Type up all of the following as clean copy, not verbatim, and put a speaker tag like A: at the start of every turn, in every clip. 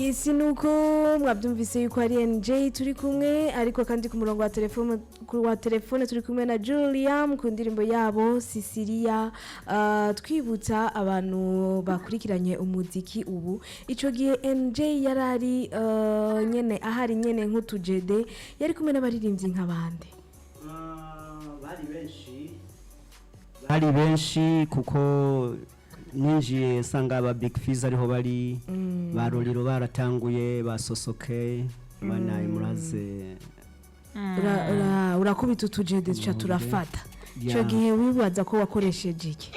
A: isi nuko mwabyumvise yuko ari NJ turi kumwe ariko kandi ku murongo wa telefone turi kumwe na Juliam ku ndirimbo yabo Sisilia. Twibutsa abantu bakurikiranye umuziki ubu ico gihe NJ yarari nyene ahari nyene nk'utujede yari kumwe n'abaririmbyi nk'abande.
B: Bari benshi kuko ninjiye sanga aba Big Fizz ariho bari baroriro baratanguye basosoke bana imuraze
A: urakubita utujede tuca turafata ico gihe wibaza ko wakoresheje iki?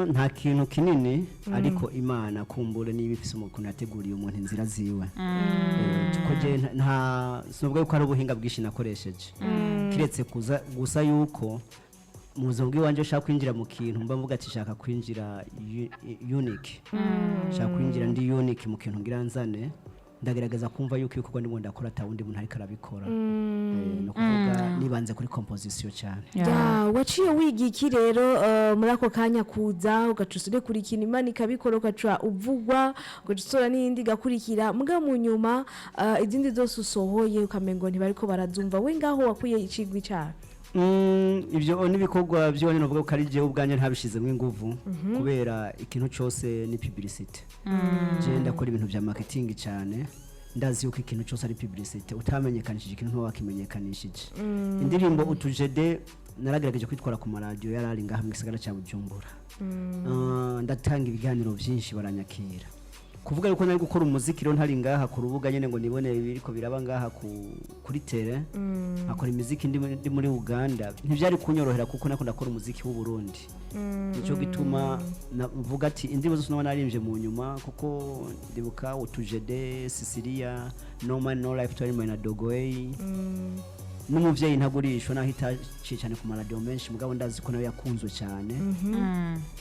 B: Nta kintu kinini ariko Imana kumbure niba ifise umuntu yateguriye umuntu inzira ziwe tukoje nta sinubwo ko ari ubuhinga bwishi nakoresheje kiretse gusa yuko muzo bw'iwanje ushaka kwinjira mu kintu mba mvuga ati shaka kwinjira unique shaka kwinjira ndi unique mu kintu ngira nzane ndagerageza kumva yuko ibikorwa ndimo ndakora atawundi muntu ariko arabikora no kuvuga nibanze kuri composition cyane
A: waciye wiga iki rero muri ako kanya kuza ugacusure kuri kintu Imana ikabikora ugaca uvugwa ugacusura n'indi gakurikira muga mu nyuma izindi zose usohoye ukamengo ntibariko barazumva we ngaho wakuye icigwi cyane.
B: Ibyo nibikorwa byo novuga ko ari je ubwanje ntabishizemo inguvu kubera ikintu cyose ni publicity. Je ndakora ibintu bya marketing cyane ndazi yuko ikintu cyose ari publicity utamenyekanishije ikintu ntiwakimenyekanishije. Indirimbo utujede naragerageje kwitwara ku radio yarari ngaha mu gisagara cya Bujumbura. Ndatanga ibiganiro byinshi baranyakira kuvuga yuko nari gukora umuziki rero ntari ngaha ku rubuga nyene ngo nibone biriko biraba ngaha kuri tele akora imiziki ndi muri Uganda ntivyari kunyorohera kuko nako ndakora umuziki w'u Burundi nico gituma navuga ati indirimbo zose nabona narimje mu nyuma kuko ndibuka utujede Sisilia No Man No Life Time na Dogway n'umuvyeyi ntagurishwa nahita cyane ku radio menshi mugabo ndazi ko nawe yakunzwe cyane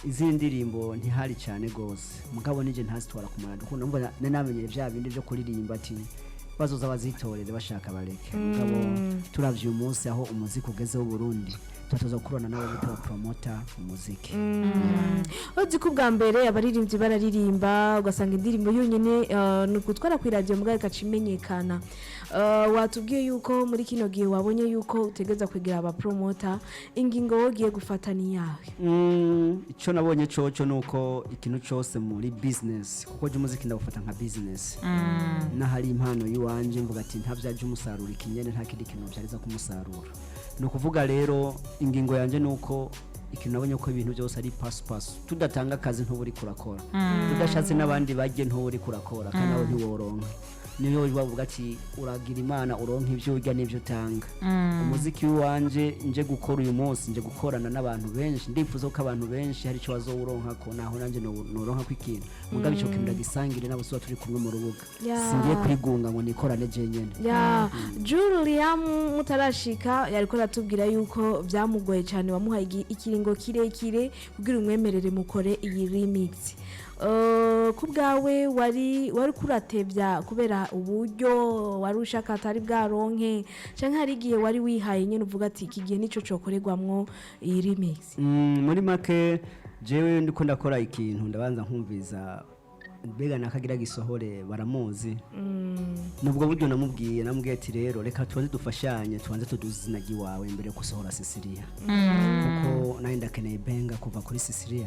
B: izindi ndirimbo ntihari cyane gose mugabo nije ntazitwara ku radio kuko numva namenye vya bindi byo kuririmba ati bazoza bazitorere bashaka bareke mugabo turavye umunsi aho umuziki ugeze mu Burundi tutoza kurona nawe bita promoter umuziki.
A: Ozi ku bwa mbere abaririmbyi bararirimba ugasanga indirimbo yonyene no gutwara ku radio mugabo ikacimenyekana. Watubwiye yuko muri kino gihe wabonye yuko utegeza kugira aba promoter ingingo wogiye gufatani yawe.
B: Ico nabonye coco nuko ikintu cyose muri business kuko je umuziki ndagufata nka business. Na hari impano yiwanje mvuga ati ntavyaje umusaruro ikinyene nta kindi kintu byariza kumusarura. No kuvuga rero ingingo yanje nuko ikintu nabonye ko ibintu byose ari pass tudatanga akazi ntuburi kurakora tudashatse nabandi baje ntuburi kurakora kandi nawe ntiworonka niyo bavuga ati uragira Imana uronka ivyo urya n'ivyo utanga. Umuziki wanje nje gukora uyu munsi nje gukorana n'abantu benshi ndifuza ko abantu benshi hari cyo bazowuronka ko naho nanje noronka kwikintu mugabo ico kintu ndagisangire nabo so turi kumwe mu rubuga singiye kwigunga ngo nikorane je nyene.
A: Juliam mutarashika yariko ratubwira yuko byamugoye cyane wamuhaye ikiringo kirekire kugira umwemerere mukore iyi remix. Kubgawe wari kuratevya kubera uburyo wari ushaka atari bwaronke canke hari gihe wari wihaye nyene uvuga ati kigiye nico cokorerwamwo iyi remix.
B: Muri make jewe ndiko ndakora ikintu ndabanza nkumviza bega nakagira gisohore baramuzi nubwo buryo namubwiye ati rero reka tubanze dufashanye tubanze tuduzina giwawe mbere yo gusohora Sisilia kuko nayo ndakeneye benga kuva kuri Sisilia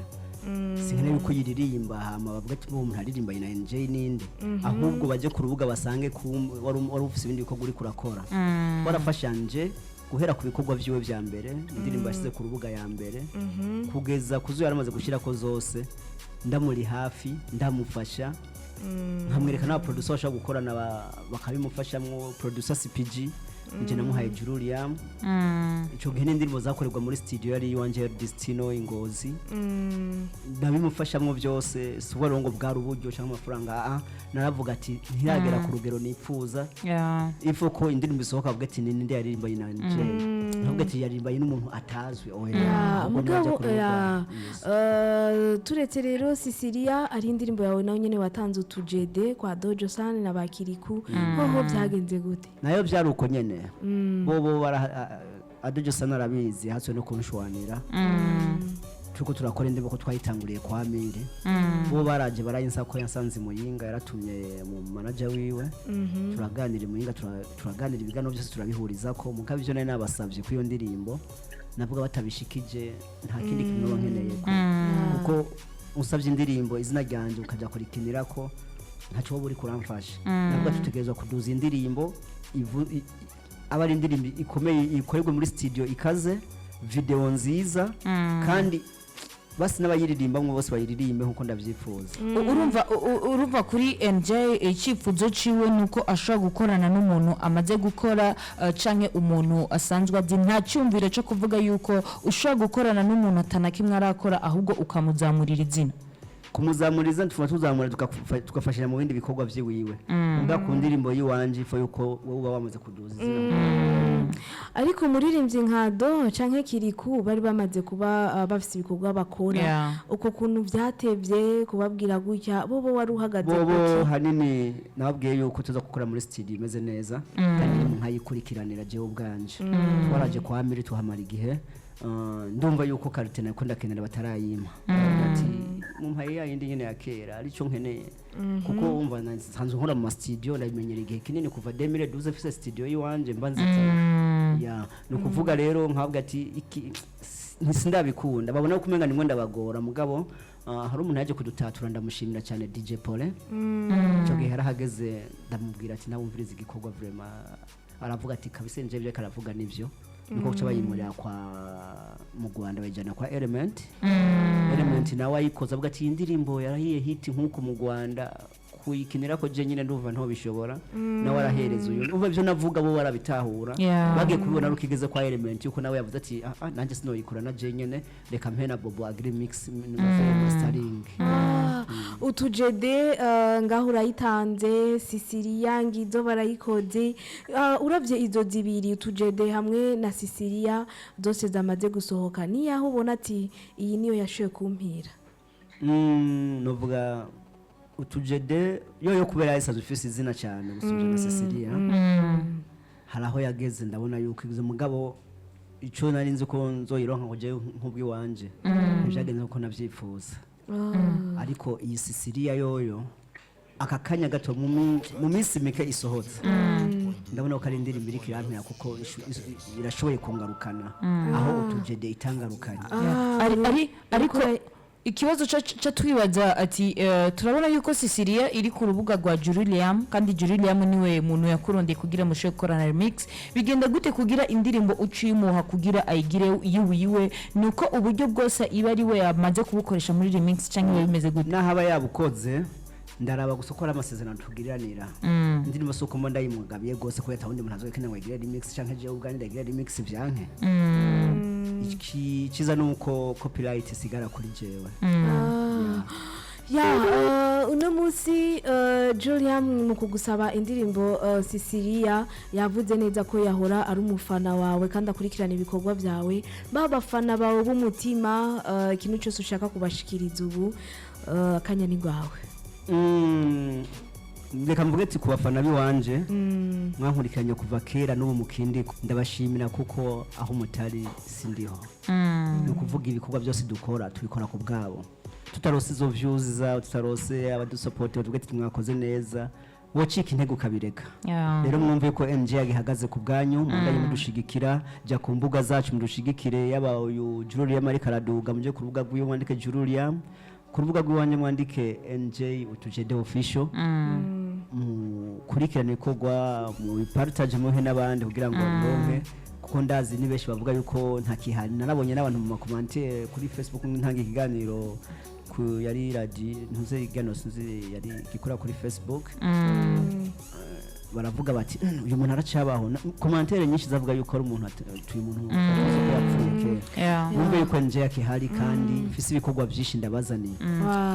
B: sinkeneye yuko yiririmba hama bavuga ati umuntu aririmba ina NJ ninde ahubwo baje ku rubuga basange wari ufise ibindi bikorwa uri kurakora warafashanje guhera ku bikorwa vyiwe vya mbere indirimbo yasize ku rubuga ya mbere kugeza kuzo yaramaze gushira ko zose ndamuri hafi ndamufasha nkamwereka na producer bashaka gukorana bakabimufashamwo producer CPG nje namuhaye Juliam ico gihe n'indirimbo zakorerwa muri studio yari iwanje Destino Ingozi ndabimufashamwo byose subarongo bwa ruburyo cyangwa amafaranga naravuga ati ntiragera ku rugero nipfuza ifo ko indirimbo isohoka avuga ati ninde yaririmba yinanje avuga ati yaririmba n'umuntu atazwe
A: mugabo turetse rero Sisilia ari indirimbo yawe nawe nyene watanze utujede kwa Dojo San na Bakiriku hoho byagenze gute?
B: Nayo byaruko nyene bobo bara Dojo San arabizi haswe no kunshwanira turiko turakora indirimbo ko twayitanguriye kwa Mire bo baraje barayinsa ko yansanze Muyinga yaratumye mu manager wiwe turaganira Muyinga turaganira ibigano byose turabihuriza ko mugabo ivyo nari nabasavye ku iyo ndirimbo navuga batabishikije nta kindi kintu nkeneye kuko usavye indirimbo izina ryanje ukaja kurikinira ko ntaco buri kuramfasha navuga tutegerezwa kuduza indirimbo abari indirimbo ikomeye ikorerwe muri studio ikaze video nziza kandi basi n'abayiririmba mwe bose bayiririmbe nkuko ndavyifuza
C: urumva kuri NJ icifuzo ciwe nuko ashobora gukorana n'umuntu amaze gukora canke umuntu asanzwe azi nta cyumviro cyo kuvuga yuko ushobora gukorana n'umuntu atanakimwe arakora ahubwo ukamuzamurira izina
B: kumuzamuriza tuzamura tugafashanya mu bindi bikorwa vyiwiwe ubwa ku ndirimbo yiwanje ifo yuko wowe wamaze kuduza izina
A: ariko muririmbyi nka Do canke Kiriku bari bamaze kuba bafise ibikorwa bakora uko kuntu vyatevye kubabwira gutya bobo wari uhagaze
B: bobo hanini nababwiye yuko tuza gukora muri studio imeze neza kandi nkayikurikiranira jewe ubwanje twaraje kwa Miri tuhamara igihe ndumva yuko karite nako ndakenera batarayima ati mumpaye yindi nyene yakera arico nkeneye kuko umva nsanzwe nkora mu studio ndabimenyera igihe kinini kuva 2012 fise studio yiwanje mbanze ya no kuvuga rero nkabwa ati iki ntindabikunda babona ko umenga nimwe ndabagora mugabo hari umuntu yaje kudutatura ndamushimira cyane DJ Pole cyo gihe harahageze ndamubwira ati nabumviriza igikorwa vraiment aravuga ati kabise nje byo karavuga nivyo niko cyo bayimurira kwa mu Rwanda bajana kwa Element nawe ayikoza avuga ati indirimbo yarahiye hit nkuko mu Rwanda kuyikinira ko je nyine ndumva nto bishobora nawe arahereza uyu umva byo navuga bo warabitahura bagiye kubibona rukigeze kwa Element yuko nawe yavuze ati nanjye sinoyikora na je nyene reka mpena Bobo Agri mix mastering
A: utujede ngaho urayitanze Sisilia ngizo barayikoze uravye izo zibiri utujede hamwe na Sisilia zose zamaze gusohoka ni yaho ubona ati iyi niyo yashoye kumpira
B: novuga utujede yo kubera yasaze ufise izina cyane gusubira na Sisilia haraho yageze ndabona yuko izo mugabo ico nari nzi ko nzoyironka ngo je nkubwi wanje byagenze uko navyifuza ariko iyi Sisilia yoyo akakanya gato mu minsi mike isohotse ndabona ko ari indirimbo iri kirampira kuko irashoboye kungarukana aho utujede itangarukanye
C: ariko ikibazo cyo twibaza ati turabona yuko Sisilia iri ku rubuga rwa Juliam kandi Juliam niwe muntu yakurondeye kugira mushe korana remix bigenda gute kugira indirimbo ucimuha kugira ayigire yiwe nuko uburyo bwose iba ari we yamaze kubukoresha muri remix cyangwa bimeze gute
B: nahaba yabukoze ndaraba gusokora amasezerano tugiriranira indirimbo soko mbo ndayimugabiye gose ko yatahundi umuntu azokene ngo igire remix cyangwa je ubwani ndagira remix byanke iki kiza nuko copyright sigara kuri jewe
A: uno munsi Julian mu kugusaba indirimbo Sisilia yavuze neza ko yahora ari umufana wawe kandi akurikirana ibikorwa byawe babafana bawe b'umutima ikintu cyose ushaka kubashikiriza ubu akanya ni gwawe
B: reka mvuge ati kubafana biwanje mwankurikiranye kuva kera n'ubu mukindi ndabashimira kuko aho mutari sindiho no kuvuga ibikorwa byose dukora tubikora ku bwabo tutarose izo views tutarose abadusupport tuvuge ati mwakoze neza wocika intego kabireka rero mwumve ko NJ yagihagaze ku bwanyu mundaye mudushigikira jya ku mbuga zacu mudushigikire yaba uyu Juliam ari karaduga muje ku rubuga rw'iyo mwandike Juliam ku rubuga rw'iwanje mwandike NJ utujede official kurikirane kogwa mu partage muhe n'abandi kugira ngo ndonke kuko ndazi ni benshi bavuga yuko nta kihari narabonye n'abantu mu commentaire kuri Facebook ntanga ikiganiro ku yari radio ntuze igano sinzi yari gikora kuri Facebook baravuga bati uyu muntu aracabaho commentaire nyinshi zavuga yuko ari umuntu tuye umuntu yapfuye kera numbe yuko nje yakihari kandi mfise ibikorwa byinshi ndabazaniye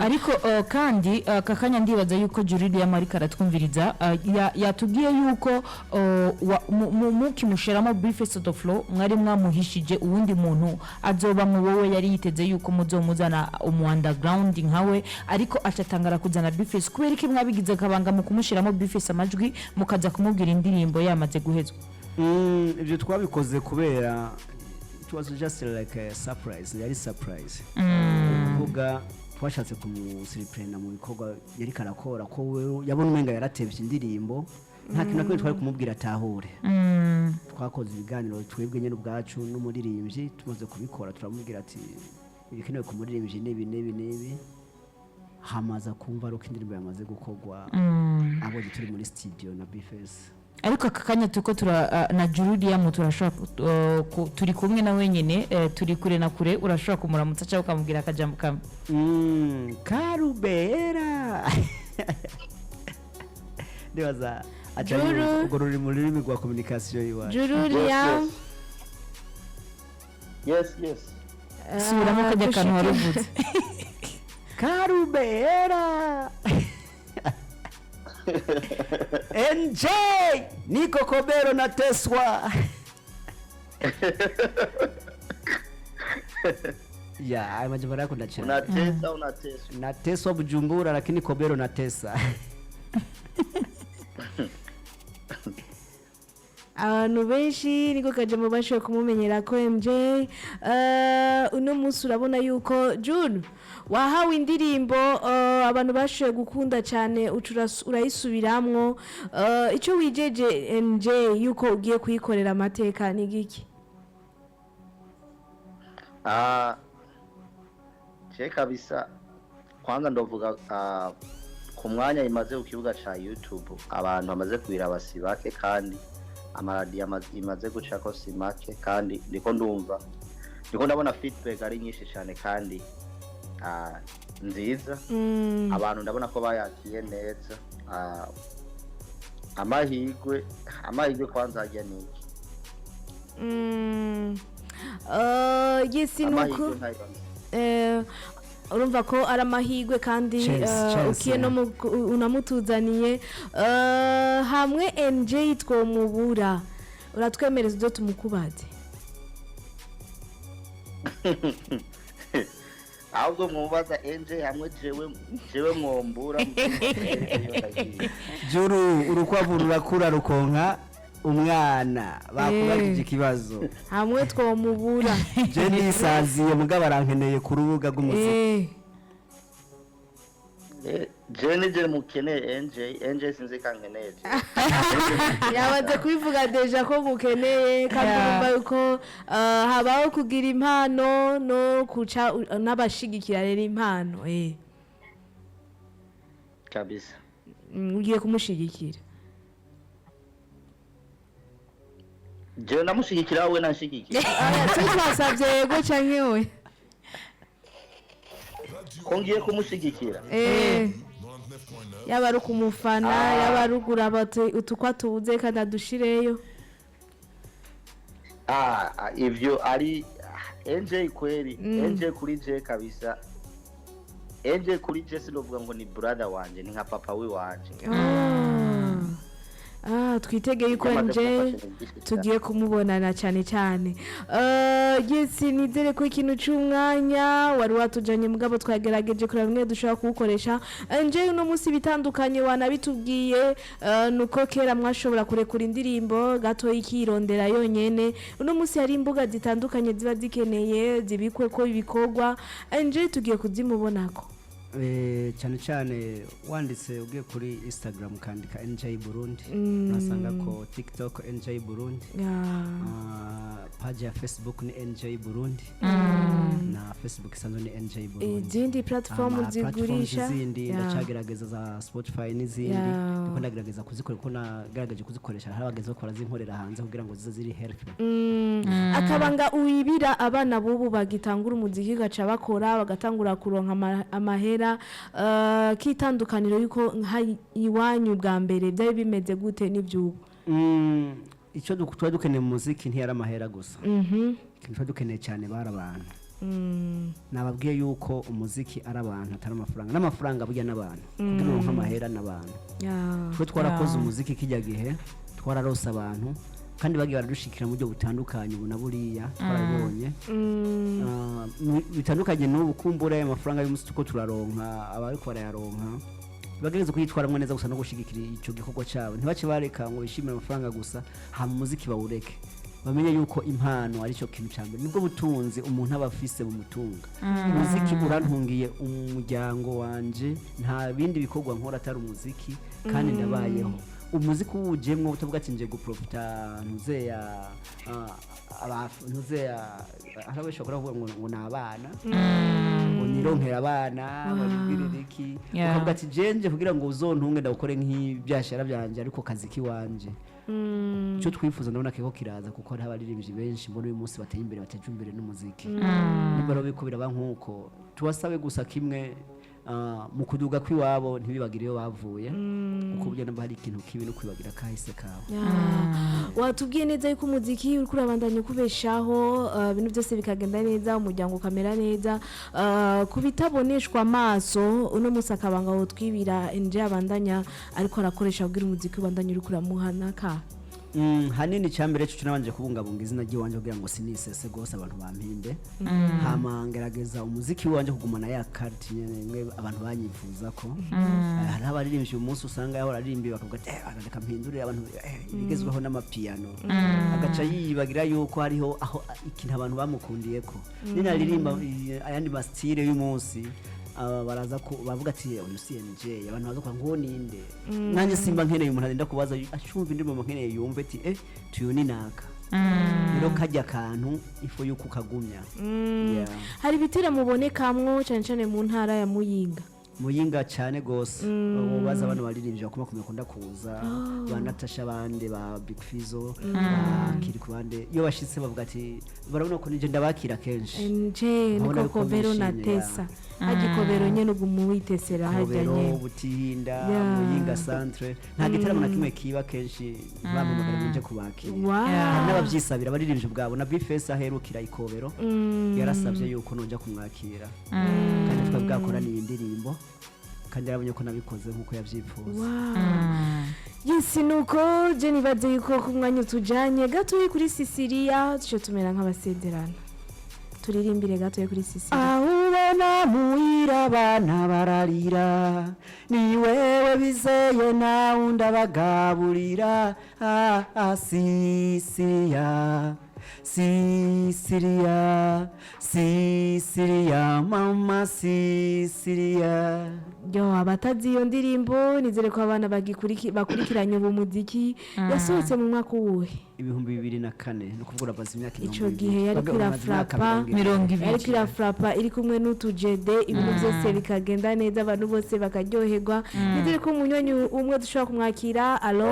C: ariko kandi kakanya ndibaza yuko Julidia Marika aratwumviriza yatubwiye yuko mukimushiramo Briefest of Flow mwari mwamuhishije uwundi muntu azoba mu wowe yari yiteze yuko muzomuzana underground nkawe ariko acatangara kuzana Briefest kubera iki mwabigize kabanga mu kumushiramo Briefest amajwi mukaza kumubwira indirimbo yamaze guhezwa
B: ibyo twabikoze kubera it was just like a surprise, yari surprise. Kuvuga twashatse kumusiriprena mu bikorwa yari karakora ko we yabona umenga yaratevye indirimbo nta kintu nakwe twari kumubwira atahure. Twakoze ibiganiro twebwe nyene ubwacu n'umuririmbyi tumaze kubikora turamubwira ati ibikenewe ku muririmbyi nebi hamaza kumva ari uko indirimbo yamaze gukorwa abo turi muri studio na Bface.
C: ariko aka kanya tuko na Juliam turashobora turi kumwe na wenyine turi kure na kure urashobora kumuramutsa cyangwa ukamubwira akajambo kamwe.
B: Karubera ndibaza ubwo ruri mu rurimi rwa communication yiwacu.
A: Juliam
D: Yes.
C: Subiramo kajya kantu waruvuze.
B: Karubera NJ Niko Kobero na Teswa. Ya, majambo yako ndachana.
D: Unatesa.
B: Na Teswa Bujumbura lakini Kobero na Tesa.
A: abantu benshi niko kajambo bashoboye kumumenyera ko MJ uno munsi urabona yuko June wahawe indirimbo abantu bashoboye gukunda cyane urayisubiramwo icyo wijeje MJ yuko ugiye kuyikorera amateka ni giki?
D: Kabisa kwanza ndovuga ku mwanya imaze ku kibuga cha YouTube abantu bamaze kubiraba sibake kandi amaradi imaze guca ko simake kandi ndiko ndabona feedback ari nyinshi cyane kandi nziza abantu ndabona ko bayakiye neza amahigwe kwanza ajya niki
A: yesi nuko urumva ko ari amahigwe kandi ukiye no unamutuzaniye hamwe NJ twomubura uratwemereza ibyo tumukubaze
D: ahubwo mubaza NJ hamwe jewe mwombura
B: Juru urukwavu rurakura rukonka umwana bakubagije ikibazo
A: hamwe twomubura
B: je nisaziye mugabo arankeneye ku rubuga rw'umuziki
D: je mukeneye NJ sinzi kankeneye
A: yabaze kubivuga deja ko mukeneye kandi urumva yuko habaho kugira impano no kuca n'abashigikira rero impano
D: kabisa
A: ugiye kumushigikira
D: je namushigikira we nanshigikira
A: twasabye yego canke we
D: ko ngiye kumushigikira
A: yaba ari kumufana yaba ari ugurabate utukwa tubuze kandi adushireyo
D: ivyo ari NJ kweli NJ kuri je kabisa NJ kuri je sinovuga ngo ni brother wanje ni nka papa we wanje
A: twitegeye ko NJ tugiye kumubonana cyane cyane yesi nizere ko ikintu cy'umwanya wari watujanye mugabo twagerageje kuri bimwe dushobora kuwukoresha NJ uno munsi bitandukanye wanabitubwiye nuko kera mwashobora kurekura indirimbo gato ikirondera yonyene uno munsi hari imbuga zitandukanye ziba zikeneye zibikwe ko ibikorwa NJ tugiye kuzimubonako
B: cyane cyane wanditse ugiye kuri Instagram kandika NJ Burundi urasanga ko TikTok NJ Burundi page ya Facebook ni NJ Burundi na Facebook isanzwe ni NJ Burundi
A: izindi platform zigurisha
B: izindi ndacagerageza za Spotify n'izindi ndiko ndagerageza kuzikora ko nagaragaje kuzikoresha hari abageze bakora zinkorera hanze kugira ngo zize ziri helpful
A: akabanga uibira abana bubu bagitangura umuziki gaca bakora bagatangura kuronka amahera kitandukaniro yuko iwanyu bwa mbere byari bimeze gute n'ibyubu
B: icyo twari dukeneye mu muziki ntiyari amahera gusa ikintu twari dukeneye cyane bari abantu nababwiye yuko umuziki ari abantu atari amafaranga n'amafaranga burya n'abantu kugira ngo nk'amahera n'abantu twe twarakoze umuziki kijya gihe twararose abantu kandi bagiye baradushikira mu buryo butandukanye ubu na buriya twarabonye bitandukanye n'ubu kumbura amafaranga y'umunsi tuko turaronka abariko barayaronka bagereza kuyitwaramwe neza gusa no gushigikira ico gikorwa cyabo ntibace bareka ngo bishimire amafaranga gusa ha muziki bawureke bamenye yuko impano ari cyo kintu cya mbere nibwo butunzi umuntu aba afise mu mutunga umuziki urantungiye umuryango wanje nta bindi bikorwa nkora atari umuziki kandi ndabayeho umuziki uwujemwo utavuga ati nje guprofita ntuzeya ntuzeya harabashobora kuvuga ngo nabana ngo nironkera abana babibwirire iki ukavuga ati jenje kugira ngo uzontunge ndakore nk'ibyashara byanje ariko kazi kiwanje cyo twifuza ndabona kiko kiraza kuko hari abaririmbyi benshi mbona uyu munsi bateye imbere bateje imbere n'umuziki niba rero biko biraba nkuko tubasabe gusa kimwe mu kuduga kw'iwabo ntibibagire iyo bavuye kuko burya namba hari ikintu kibi no kwibagira kahise kawe
A: watubwiye neza yuko umuziki uri kurabandanya kubeshaho ibintu byose bikagenda neza umuryango ukamera neza ku bitaboneshwa amaso uno munsi akabanga aho twibira nje abandanya ariko arakoresha kugira umuziki ubandanya uri kuramuhana ka
B: hanini cyambere cyo nabanje kubungabunga izina ry'iwanje kugira ngo sinisese gose abantu bampimbe hama ngerageza umuziki wanje kugumana ya carte nyene abantu banyifuza ko hari abaririmbyi umunsi usanga yaho aririmbi bakavuga ati arandika mpindurira abantu bigezweho n'amapiano agaca yibagira yuko hariho aho ikintu abantu bamukundiye ko ninaririmba ayandi mastile y'umunsi baraza ko bavuga ati uyu CNJ abantu baza kwa ngo ninde nanje simba nkeneye umuntu agenda kubaza ashumva indirimbo nkeneye yumve ati tuyuni naka rero kajya kantu ifo yuko kagumya
A: hari bitera mubonekamwo cyane cyane mu ntara ya
B: Muyinga cyane gose baza abantu baririmbye bakoma kumekunda kuza banatasha bande ba Big Fizzo kiri kubande iyo bashitse bavuga ati barabona ko nije ndabakira kenshi
A: nje niko Kobero na Tesa agikobero nyene ugumu witesera hajya nyene
B: Butihinda Muyinga centre nta gitaramo na kimwe kiba kenshi bamamagara nje kubakira n'abavyisabira baririmbye bwabo na Bifesa aherukira ikobero yarasabye yuko nonja kumwakira kandi twabwakora ni indirimbo kandi arabonye ko nabikoze nkuko yavyifuza
A: yisi nuko je nibaze yuko ku mwanya tujanye gato kuri Sicilia tuce tumera nk'abasenderana turirimbire gato kuri Sicilia
B: ahubona muira bana bararira ni wewe bizeye na unda bagaburira Sicilia Sicilia mama Sicilia
A: yo abatazi iyo ndirimbo nizere ko abana bakurikiranye ubu muziki yasohotse mu mwaka uwuhe
B: 2004 no kuvuga bazi imyaka 20
A: ico gihe yari kwirafrapa
C: 20
A: yari kwirafrapa iri kumwe n'utujede ibintu byose bikagenda neza abantu bose bakaryoherwa nizere ko umunywanyi umwe dushobora kumwakira alo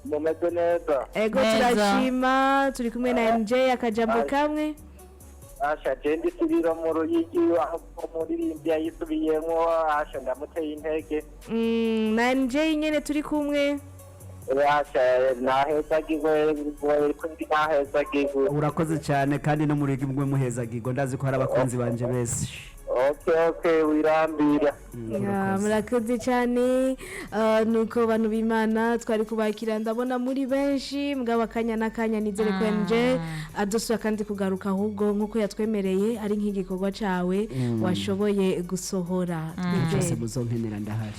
E: mumeze neza
A: ego turashima turi kumwe na MJ akajambo kamwe
E: asha jendi sibira mu ruyigi aho muririmbya yisubiyemo asha ndamuteye intege
A: na MJ nyene turi kumwe
E: asha nahezagirwe kundi nahezagirwe
B: urakoze cyane kandi no muri gimwe muhezagirwa ndazi ko hari abakunzi banje bese
E: okay wirambira
A: murakoze cyane nuko bantu b'Imana twari kubakira ndabona muri benshi mugabo akanya nakanya nizere ko MJ adusura kandi kugaruka ahubwo nkuko yatwemereye ari nk'igikorwa cawe washoboye gusohora
B: twese muzonkenera ndahari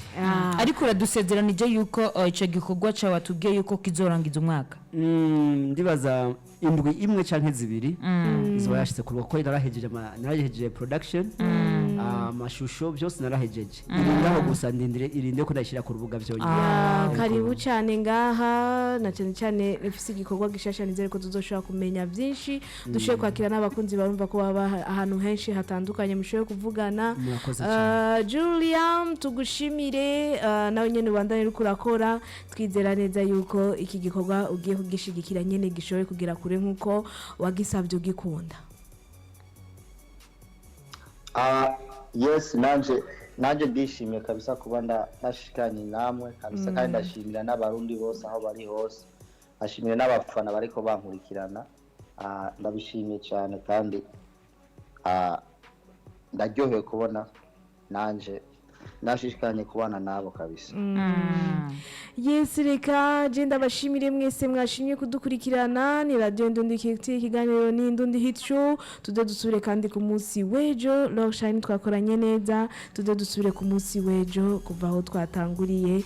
C: ariko uradusezeranije yuko ico gikorwa cawe watubwiye yuko kizorangiza umwaka
B: ndibaza indwi imwe canke zibiri izo yashitse ku ruko narahejeje production amashusho byose narahejeje irindaho gusa irinde ko ndashira ku rubuga byonyine
A: karibu cyane ngaha na cyane cyane ifise igikorwa gishasha nizere ko tuzoshobora kumenya byinshi dushoboye kwakira n'abakunzi barumva ko baba ahantu henshi hatandukanye mushoboye kuvugana Julian tugushimire nawe nyene ubandanye uri kurakora twizera neza yuko iki gikorwa ugiye kugishigikira nyene gishoboye kugira kure nkuko wagisabye ugikunda
D: yes nanje ndishimiye kabisa kuba ndashikanye namwe kabisa kandi ndashimira n'abarundi bose aho bari hose ashimira n'abafana bariko bankurikirana ndabishimiye cyane kandi ndaryohewe kubona nanje nashishikanye kubana nabo kabisa
A: yes reka je ndabashimire mwese mwashimye kudukurikirana ni radio Ndundi ikiganiro ni Ndundi Hit Show dusubire kandi ku munsi wejo Love Shine twakoranye neza dusubire ku munsi wejo kuva aho twatanguriye